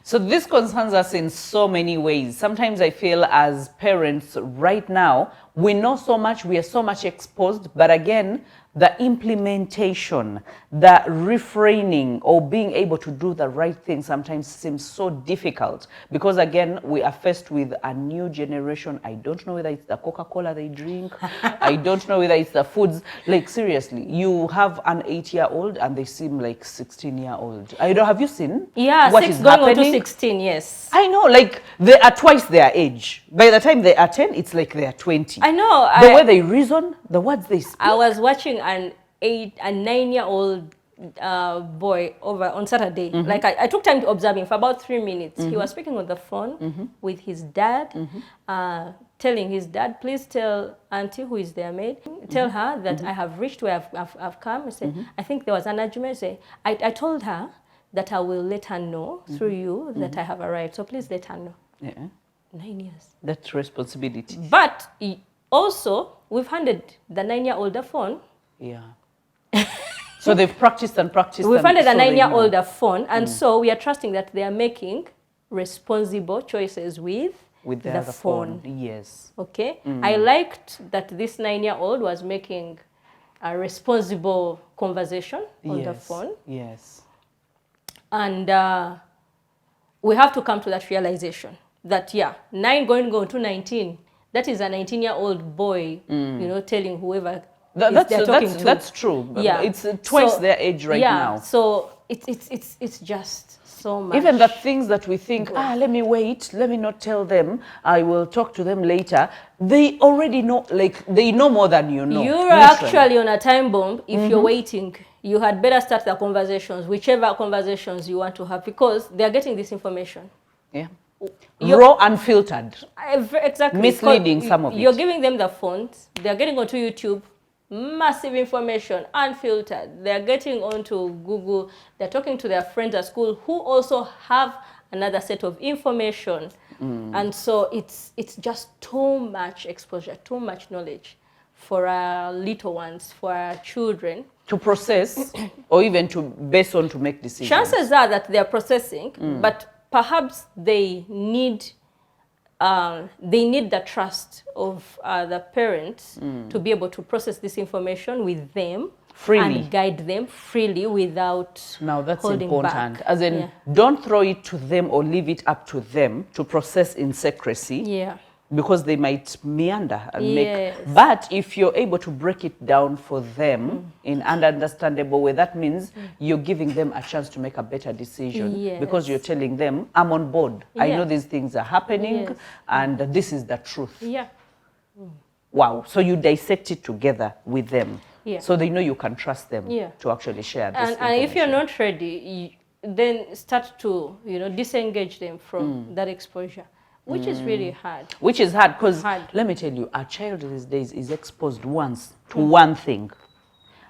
So this concerns us in so many ways. Sometimes I feel as parents right now, we know so much, we are so much exposed, but again, the implementation, the refraining or being able to do the right thing sometimes seems so difficult because again, we are faced with a new generation. I don't know whether it's the Coca-Cola they drink. I don't know whether it's the foods. Like seriously, you have an 8-year-old and they seem like 16-year-old. I don't, have you seen what 6 is going on to happening? 16, yes. I know, like they are twice their age. By the time they are 10, it's like they are 20. I know. The way they reason, the words they speak. I was watching a 9-year-old boy over on Saturday. Like I took time to observe him for about 3 minutes. He was speaking on the phone with his dad, telling his dad, please tell auntie who is their maid, tell her that I have reached where I've come. I said, I think there was an argument. Say, I told her that I will let her know through you that I have arrived. So please let her know. Yeah. 9 years. That's responsibility. But also, we've handed the 9-year-old a phone. Yeah. So they've practiced and practiced. We've handed a so 9-year-old a phone, and so we are trusting that they are making responsible choices with the phone. Yes. Okay? I liked that this 9-year-old was making a responsible conversation on the phone. Yes. And we have to come to that realization that, 9 going to 19, that is a 19-year-old boy, you know, telling whoever they're talking to. That's true. Yeah. It's twice their age right now. So it's just so much. Even the things that we think, let me wait, let me not tell them, I will talk to them later. They already know, like, they know more than you know. You're actually on a time bomb if you're waiting. You had better start the conversations, whichever conversations you want to have, because they're getting this information. Yeah. Raw, unfiltered. Exactly. Misleading some of it. You're giving them the phones. They're getting onto YouTube. Massive information, unfiltered. They're getting onto Google. They're talking to their friends at school who also have another set of information. And so it's just too much exposure, too much knowledge for our little ones, for our children. To process or even to base on to make decisions. Chances are that they're processing, but perhaps they need the trust of the parents to be able to process this information with them freely and guide them freely without now that's holding important back. as in don't throw it to them or leave it up to them to process in secrecy because they might meander and make, but if you're able to break it down for them in an understandable way, that means you're giving them a chance to make a better decision because you're telling them, I'm on board. I know these things are happening and this is the truth. Wow. So you dissect it together with them. So they know you can trust them to actually share this information. And if you're not ready, then start to, you know, disengage them from that exposure. Which is really hard. Which is hard because, let me tell you, a child these days is exposed once to one thing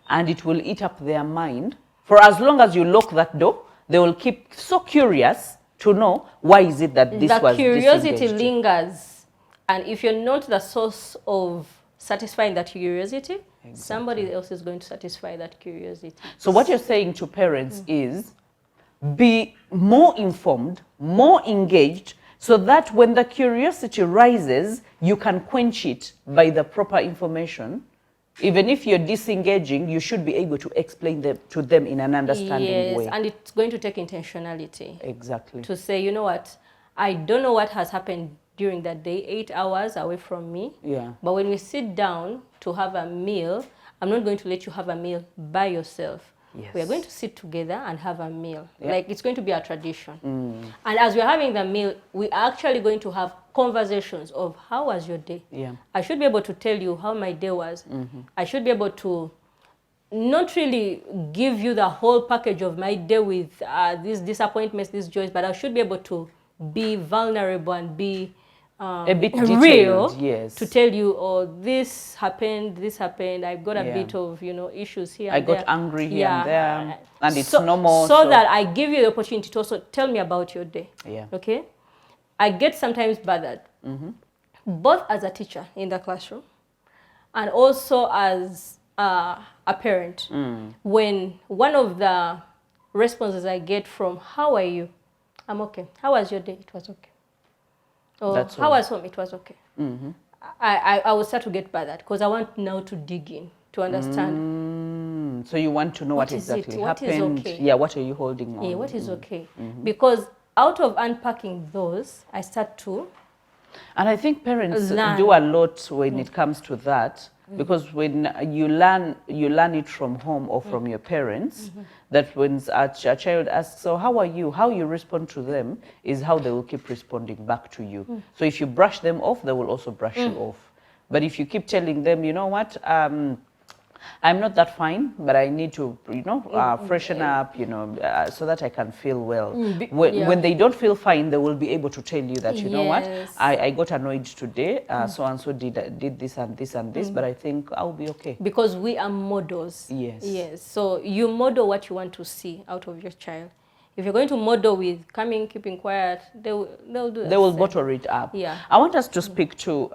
and it will eat up their mind. For as long as you lock that door, they will keep so curious to know why is it that this was disengaged. The curiosity lingers. And if you're not the source of satisfying that curiosity, somebody else is going to satisfy that curiosity. So what you're saying to parents is be more informed, more engaged, so that when the curiosity rises, you can quench it by the proper information. Even if you're disengaging, you should be able to explain them to them in an understanding way. And it's going to take intentionality. Exactly. To say, you know what, I don't know what has happened during that day, 8 hours away from me. But when we sit down to have a meal, I'm not going to let you have a meal by yourself. We are going to sit together and have a meal. Like it's going to be a tradition. And as we're having the meal, we are actually going to have conversations of how was your day? I should be able to tell you how my day was. I should be able to not really give you the whole package of my day with these disappointments, these joys, but I should be able to be vulnerable and be a bit real, yes, to tell you, oh, this happened, I've got a bit of, you know, issues here I got angry here and there, and it's normal. So that I give you the opportunity to also tell me about your day. Okay? I get sometimes bothered, both as a teacher in the classroom and also as a parent, when one of the responses I get from, how are you? I'm okay. How was your day? It was okay. Or That's how all. was home? It was okay. I will start to get by that because I want now to dig in to understand. So you want to know what exactly happened? What is okay? Yeah, what are you holding on? Yeah, what is okay? Because out of unpacking those, I start to. And I think parents learn. do a lot when it comes to that, because when you learn it from home or from your parents, that when a child asks, so how are you? How you respond to them is how they will keep responding back to you. So if you brush them off, they will also brush you off. But if you keep telling them, you know what, I'm not that fine, but I need to, freshen up, so that I can feel well. When they don't feel fine, they will be able to tell you that, you know what, I got annoyed today, so-and-so did this and this and this, but I think I'll be okay. Because we are models. Yes. Yes. So you model what you want to see out of your child. If you're going to model with coming, keeping quiet, they'll do that. They will bottle it up. Yeah. I want us to speak to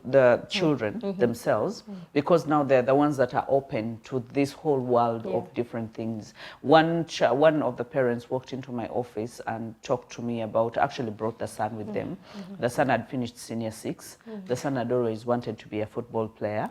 the children themselves, because now they're the ones that are open to this whole world of different things. One of the parents walked into my office and talked to me about, actually brought the son with them. The son had finished senior 6. The son had always wanted to be a football player,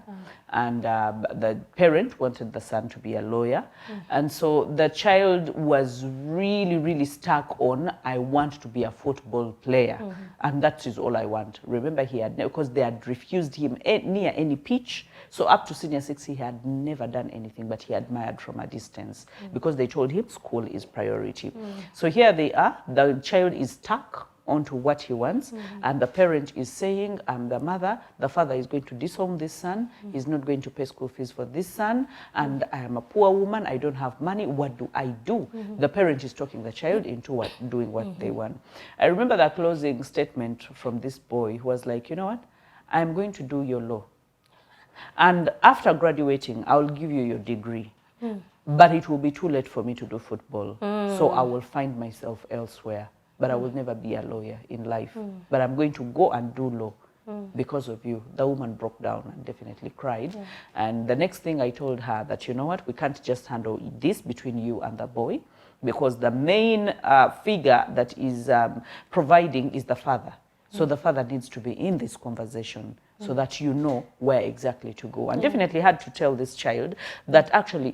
and the parent wanted the son to be a lawyer. And so the child was really stuck on, I want to be a football player, and that is all I want. Remember, he had, because they had refused him near any pitch, so up to senior 6 he had never done anything, but he admired from a distance, because they told him school is priority. So here they are, the child is stuck onto what he wants, and the parent is saying, I'm the mother, the father is going to disown this son, he's not going to pay school fees for this son, and I am a poor woman, I don't have money, what do I do? The parent is talking the child into doing what they want. I remember the closing statement from this boy who was like, you know what, I'm going to do your law, and after graduating, I'll give you your degree. But it will be too late for me to do football, so I will find myself elsewhere. But I will never be a lawyer in life. But I'm going to go and do law because of you. The woman broke down and definitely cried. And the next thing I told her that, you know what, we can't just handle this between you and the boy, because the main figure that is providing is the father. So the father needs to be in this conversation so that you know where exactly to go. And definitely had to tell this child that actually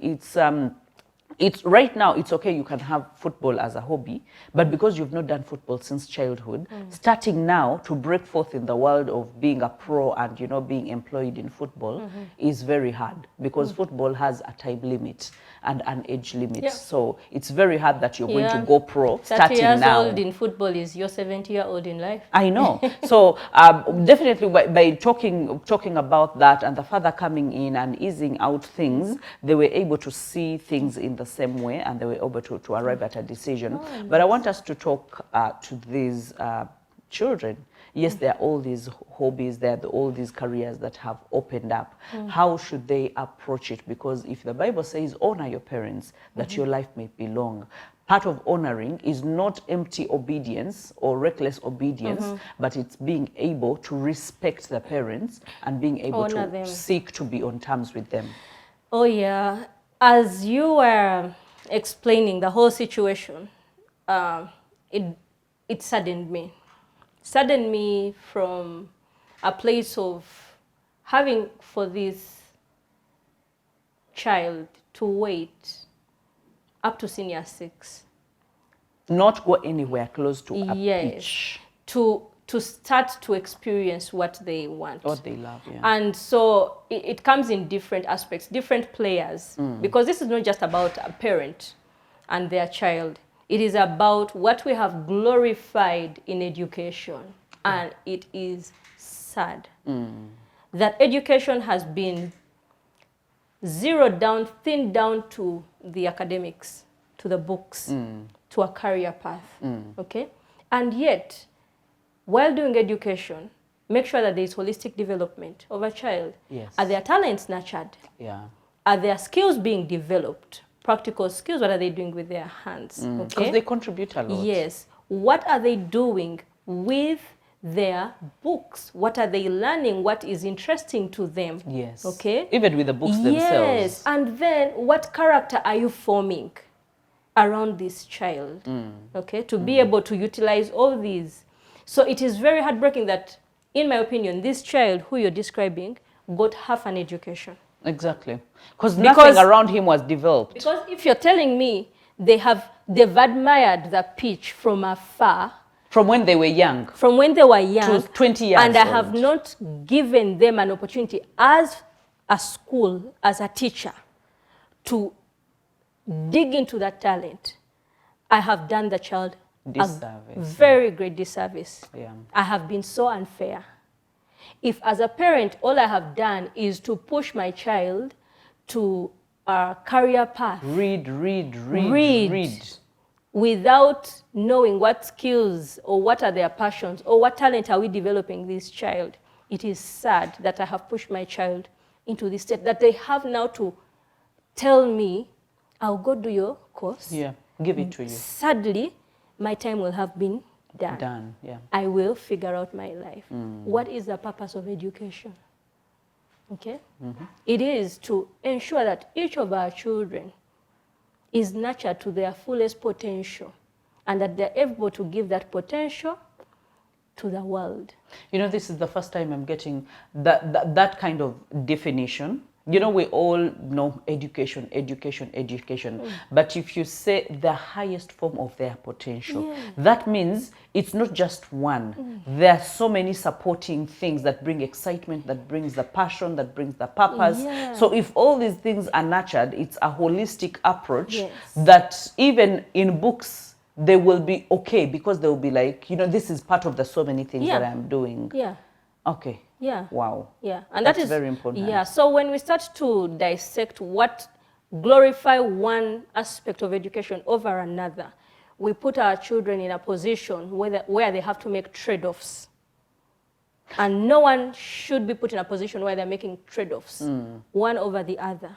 it's right now, it's okay, you can have football as a hobby, but because you've not done football since childhood, starting now to break forth in the world of being a pro and, being employed in football is very hard, because football has a time limit and an age limit. So it's very hard that you're going to go pro starting 30 years now. old in football is your 70-year-old in life. I know. So definitely by talking about that, and the father coming in and easing out things, they were able to see things in the same way, and they were able to arrive at a decision. But I want us to talk to these children. Yes, there are all these hobbies, there are all these careers that have opened up. How should they approach it? Because if the Bible says, honor your parents, that your life may be long, part of honoring is not empty obedience or reckless obedience, but it's being able to respect the parents and being able Honor to them. seek to be on terms with them. Oh yeah, as you were explaining the whole situation, it saddened me. Saddened me from a place of having for this child to wait up to senior 6. Not go anywhere close to a pitch. To start to experience what they want. What they love, yeah. And so it comes in different aspects, different players, because this is not just about a parent and their child. It is about what we have glorified in education. And it is sad that education has been zeroed down, thinned down to the academics, to the books, to a career path, okay? And yet, while doing education, make sure that there is holistic development of a child. Yes. Are their talents nurtured? Yeah. Are their skills being developed? Practical skills, what are they doing with their hands? Okay? Because they contribute a lot. Yes. What are they doing with their books? What are they learning? What is interesting to them? Yes. Okay? Even with the books themselves. Yes. And then what character are you forming? around this child, okay, to be able to utilize all these. So it is very heartbreaking that, in my opinion, this child who you're describing got half an education. Exactly. Because nothing around him was developed. Because if you're telling me they've admired the pitch from afar, from when they were young. From when they were young. To 20 years And I have not given them an opportunity as a school, as a teacher, to dig into that talent. I have done the child a very great disservice. Yeah. I have been so unfair. If as a parent, all I have done is to push my child to a career path. Read. Without knowing what skills or what are their passions or what talent are we developing this child, it is sad that I have pushed my child into this state that they have now to tell me, I'll go do your course. Yeah, give it to you. Sadly, my time will have been done. Yeah. I will figure out my life. What is the purpose of education? Okay? It is to ensure that each of our children is nurtured to their fullest potential and that they're able to give that potential to the world. You know, this is the first time I'm getting that kind of definition. You know, we all know education. But if you say the highest form of their potential, that means it's not just one. There are so many supporting things that bring excitement, that brings the passion, that brings the purpose. So if all these things are nurtured, it's a holistic approach that even in books, they will be okay because they will be like, you know, this is part of the so many things that I'm doing. Okay. Yeah. Wow. Yeah. And that's very important. Yeah. So when we start to dissect what glorify one aspect of education over another, we put our children in a position where they have to make trade-offs. And no one should be put in a position where they're making trade-offs, one over the other.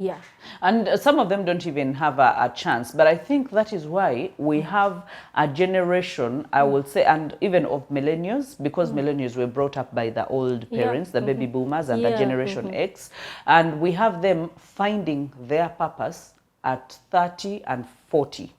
Yeah. And some of them don't even have a chance. But I think that is why we have a generation, I will say, and even of millennials, because millennials were brought up by the old parents, the baby boomers and the Generation X. And we have them finding their purpose at 30 and 40.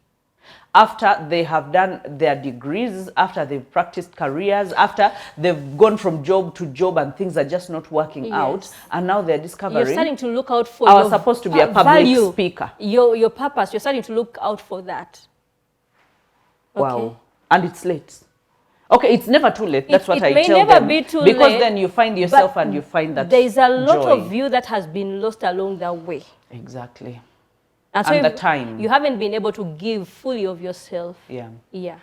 After they have done their degrees, after they've practiced careers, after they've gone from job to job and things are just not working out, and now they're discovering... You're starting to look out for I was supposed to be a public speaker. Your purpose, you're starting to look out for that. Okay. Wow. And it's late. Okay, it's never too late. That's what I tell them. It may never be too late. Because then you find yourself and you find that there's a lot of you that has been lost along the way. Exactly. And so the time. You haven't been able to give fully of yourself. Yeah.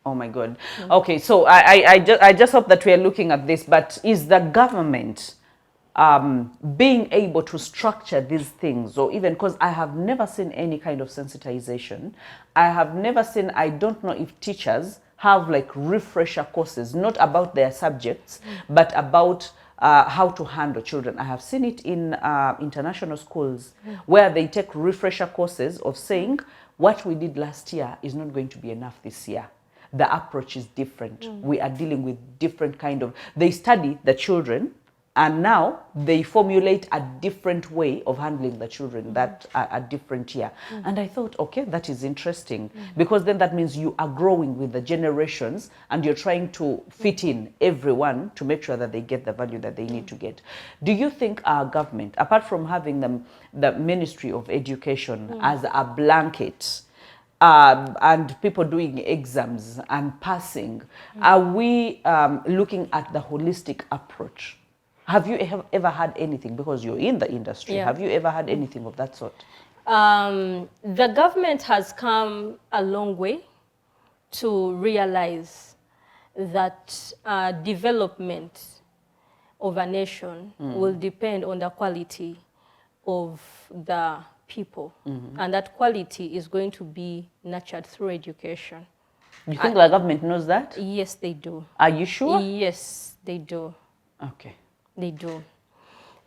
Oh my God. Okay, so I just hope that we are looking at this, but is the government being able to structure these things? Or even, because I have never seen any kind of sensitization. I have never seen, I don't know if teachers have like refresher courses, not about their subjects, but about how to handle children. I have seen it in international schools where they take refresher courses of saying what we did last year is not going to be enough this year. The approach is different. We are dealing with different kind of, they study the children and now they formulate a different way of handling the children that a different year. And I thought, okay, that is interesting because then that means you are growing with the generations and you're trying to fit in everyone to make sure that they get the value that they need to get. Do you think our government, apart from having the Ministry of Education as a blanket, and people doing exams and passing, are we looking at the holistic approach? Have you ever had anything, because you're in the industry, have you ever had anything of that sort? The government has come a long way to realize that development of a nation will depend on the quality of the people. And that quality is going to be nurtured through education. You think the government knows that? Yes, they do. Are you sure? Yes, they do. Okay. They do.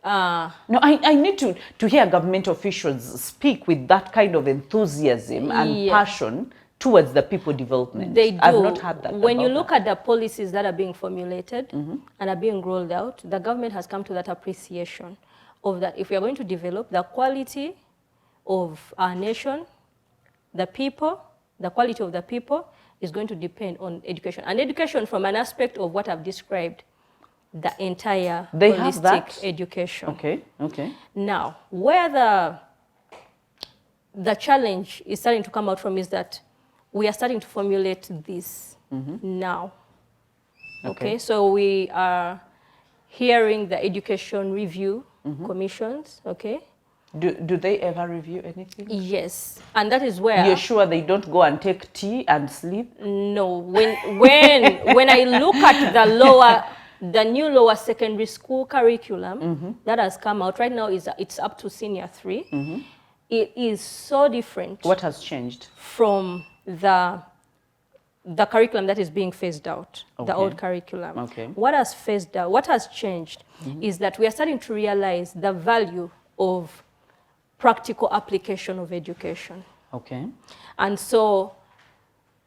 No, I need to hear government officials speak with that kind of enthusiasm and passion towards the people development. They do. I've not had that. When you look at the policies that are being formulated and are being rolled out, the government has come to that appreciation of that if we are going to develop, the quality of our nation, the people, the quality of the people is going to depend on education. And education from an aspect of what I've described, the entire holistic education. Okay, okay. Now, where the challenge is starting to come out from is that we are starting to formulate this now. Okay, so we are hearing the education review commissions, okay? Do they ever review anything? Yes, and that is where... You're sure they don't go and take tea and sleep? No, when I look at the new lower secondary school curriculum that has come out, right now it's up to senior 3. It is so different. What has changed? From the curriculum that is being phased out, the old curriculum. Okay. What has changed is that we are starting to realize the value of practical application of education. Okay. And so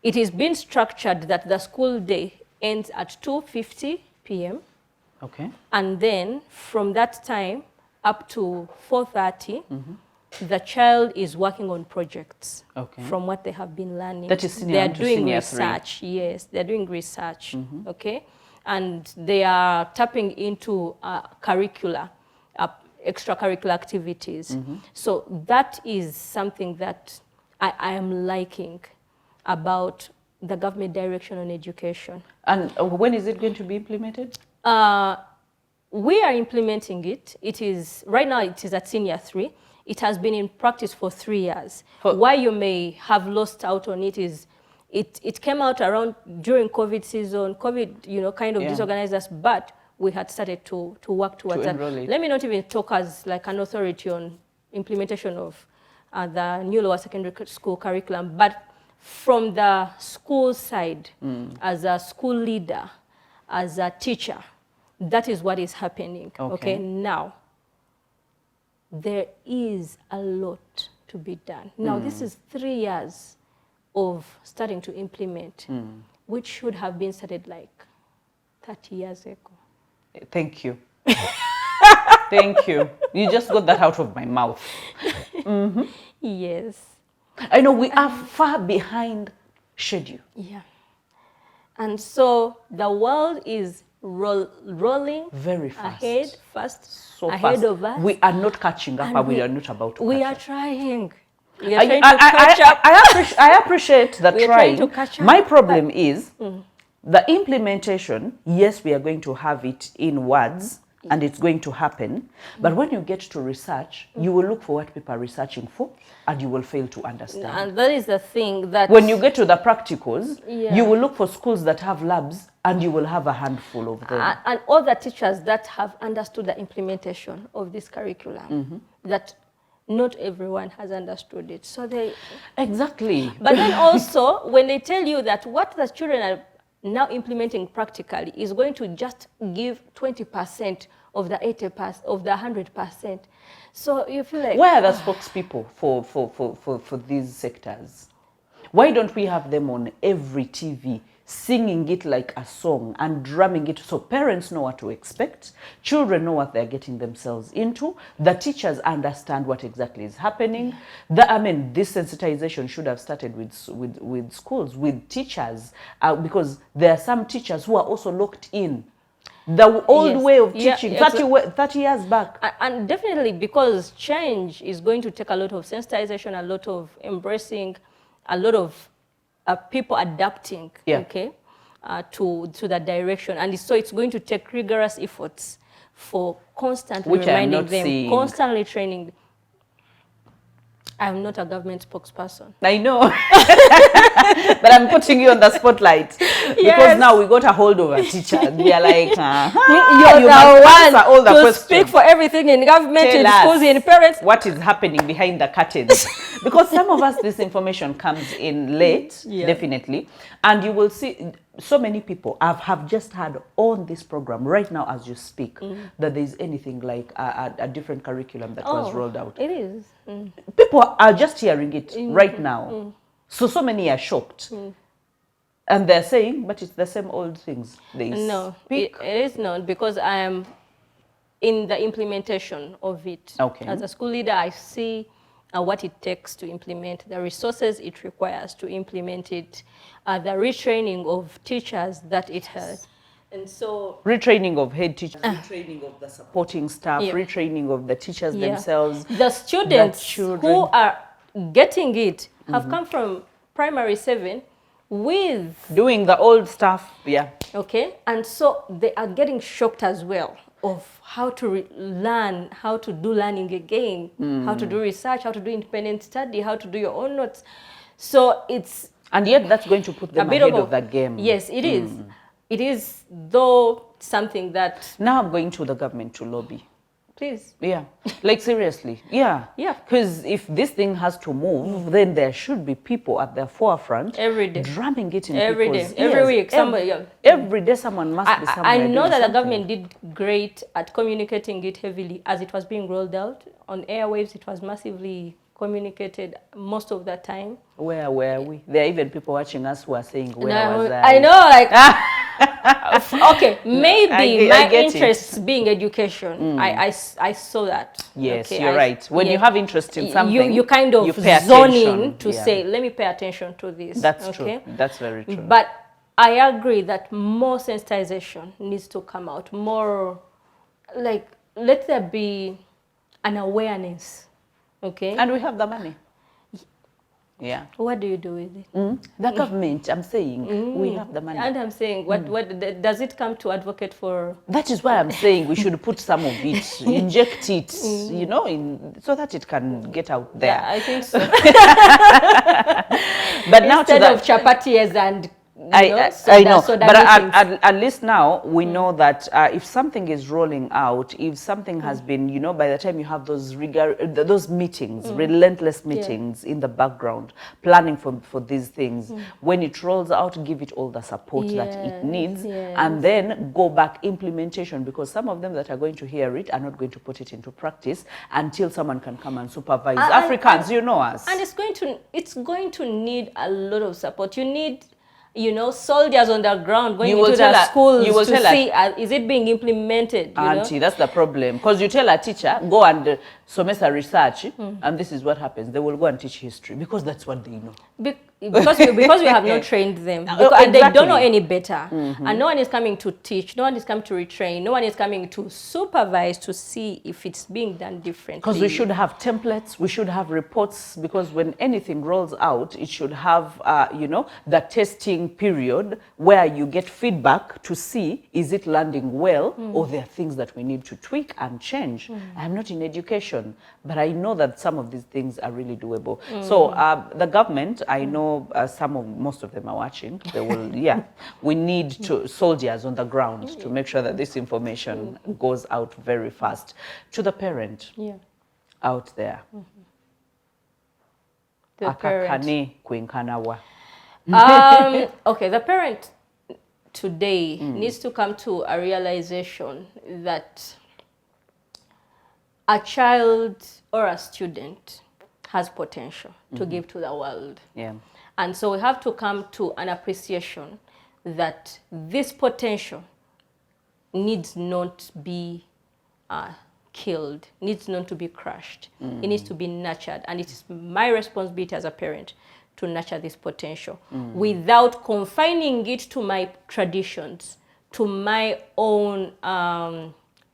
it is being structured that the school day ends at 2:50 p.m. Okay. And then from that time up to 4:30, the child is working on projects from what they have been learning. That is senior to senior 3. Research. Yes, they're doing research, okay? And they are tapping into curricula, extracurricular activities. So that is something that I am liking about the government direction on education. And when is it going to be implemented? We are implementing it. It is, right now it is at senior 3. It has been in practice for 3 years. Why you may have lost out on it is it came out around during COVID season. COVID, kind of disorganized us, but we had started to work towards that. Let me not even talk as like an authority on implementation of the new lower secondary school curriculum, but from the school side, as a school leader, as a teacher, that is what is happening. Okay, now, there is a lot to be done. Now, this is 3 years of starting to implement, which should have been started like 30 years ago. Thank you. Thank you. You just got that out of my mouth. Yes. I know we are far behind schedule. Yeah. And so the world is rolling very fast. Ahead, so ahead fast. of us. We are not catching up, and we are not about to we catch are up. trying. We are trying to catch up. I appreciate the we are trying. To catch up. My problem is the implementation. Yes, we are going to have it in words, and it's going to happen. But when you get to research, you will look for what people are researching for, and you will fail to understand. And that is the thing that... When you get to the practicals, you will look for schools that have labs, and you will have a handful of them. And all the teachers that have understood the implementation of this curriculum, that not everyone has understood it. So they... Exactly. But then also, when they tell you that what the children are now implementing practically is going to just give 20% of the 80%, of the 100%. So you feel like... Where are the spokespeople for these sectors? Why don't we have them on every TV, singing it like a song and drumming it so parents know what to expect, children know what they're getting themselves into, the teachers understand what exactly is happening. This sensitization should have started with schools, with teachers, because there are some teachers who are also locked in the old way of teaching 30 years back. And definitely, because change is going to take a lot of sensitization, a lot of embracing, a lot of people adapting, to the direction. And so it's going to take rigorous efforts for constantly reminding them, constantly training. I'm not a government spokesperson. I know. But I'm putting you on the spotlight. Because now we got a hold of a teacher. We are like, you're the one to speak for everything in government, in schools, in parents. What is happening behind the curtains? Because some of us, this information comes in late, definitely. And you will see so many people have just heard on this program right now as you speak that there's anything like a different curriculum that was rolled out. It is. People are just hearing it right now. So many are shocked. And they're saying, but it's the same old things they speak. It is not, because I am in the implementation of it. Okay. As a school leader, I see and what it takes to implement, the resources it requires to implement it, the retraining of teachers that it has. And so retraining of head teachers, retraining of the supporting staff, retraining of the teachers themselves. The students who are getting it have come from primary 7 with doing the old stuff, okay, and so they are getting shocked as well of how to learn, how to do learning again, how to do research, how to do independent study, how to do your own notes. So it's... And yet that's going to put them ahead of the game. Yes, it is. It is, though, something that... Now I'm going to the government to lobby. Please. Yeah, like seriously. Yeah. Yeah. Because if this thing has to move, then there should be people at the forefront. Every day. Drumming it in every people's day. Every week. Somebody. Every day someone must be somewhere. I know that the government did great at communicating it heavily as it was being rolled out. On airwaves, it was massively communicated most of the time. Where were we? There are even people watching us who are saying, where was I know, like... okay, maybe my interests being education, I saw that. Yes, okay, you're right. When you have interest in something, you kind of zone in to say, let me pay attention to this. That's true. That's very true. But I agree that more sensitization needs to come out. More, like, let there be an awareness. Okay. And we have the money. Yeah. What do you do with it? The government, I'm saying, we have the money. And I'm saying, what does it come to advocate for? That is why I'm saying we should put some of it, inject it, you know, so that it can get out there. Yeah, I think so. But now instead of chapatis and I know, but at least now we know that if something is rolling out, if something has been, you know, by the time you have those meetings, relentless meetings in the background, planning for these things, when it rolls out, give it all the support that it needs, and then go back implementation, because some of them that are going to hear it are not going to put it into practice until someone can come and supervise. Africans, you know us. And it's going to need a lot of support. You need, you know, soldiers on the ground going into the schools to see is it being implemented. Auntie, that's the problem. Because you tell a teacher, go and somesa research, and this is what happens. They will go and teach history because that's what they know. Because we have not trained them. And they don't know any better. And no one is coming to teach, no one is coming to retrain, no one is coming to supervise to see if it's being done differently. Because we should have templates, we should have reports, because when anything rolls out, it should have, you know, the testing period where you get feedback to see, is it landing well, or there are things that we need to tweak and change. I'm not in education, but I know that some of these things are really doable. So the government, I know most of them are watching. They will, we need soldiers on the ground to make sure that this information goes out very fast to the parent out there. The parent. Okay, the parent today needs to come to a realization that a child or a student has potential to give to the world. And so we have to come to an appreciation that this potential needs not be killed, needs not to be crushed. It needs to be nurtured. And it is my responsibility as a parent to nurture this potential without confining it to my traditions, to my own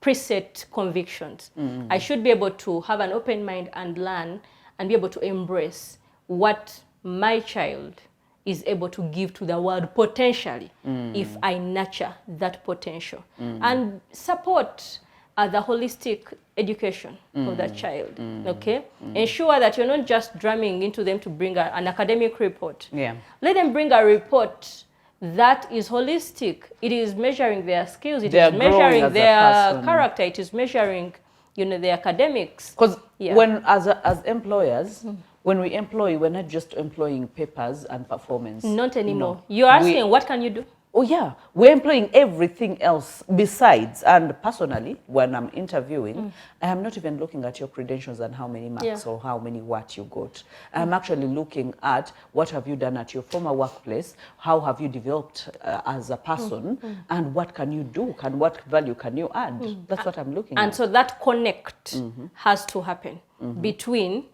preset convictions. I should be able to have an open mind and learn and be able to embrace what my child is able to give to the world potentially if I nurture that potential and support the holistic education of that child. Okay, ensure that you're not just drumming into them to bring an academic report. Let them bring a report that is holistic. It is measuring their skills, it is measuring their character, it is measuring, you know, their academics. Because when as employers, when we employ, we're not just employing papers and performance. Not anymore. No. You're asking, what can you do? Oh yeah, we're employing everything else besides. And personally, when I'm interviewing, I am not even looking at your credentials and how many marks or how many what you got. I'm actually looking at what have you done at your former workplace, how have you developed as a person, and what can you do, what value can you add? That's what I'm looking at. And so that connect has to happen between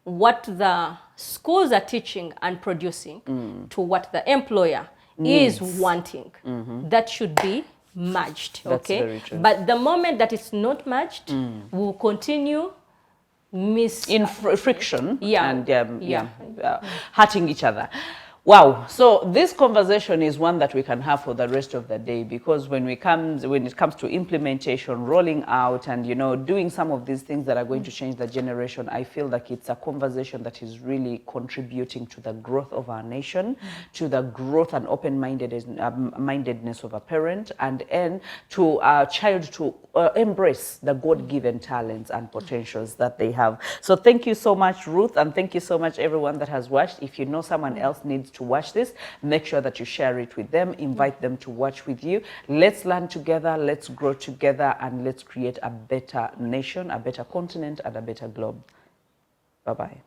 what the schools are teaching and producing to what the employer is wanting. That should be matched. That's okay, very true. but the moment that it's not matched, we'll continue friction and hurting each other. Wow. So this conversation is one that we can have for the rest of the day, because when it comes to implementation, rolling out, and doing some of these things that are going to change the generation, I feel like it's a conversation that is really contributing to the growth of our nation, to the growth and open-mindedness of a parent, and to a child to embrace the God-given talents and potentials that they have. So thank you so much, Ruth, and thank you so much everyone that has watched. If you know someone else needs to watch this, make sure that you share it with them, invite them to watch with you. Let's learn together, let's grow together, and let's create a better nation, a better continent, and a better globe. Bye-bye.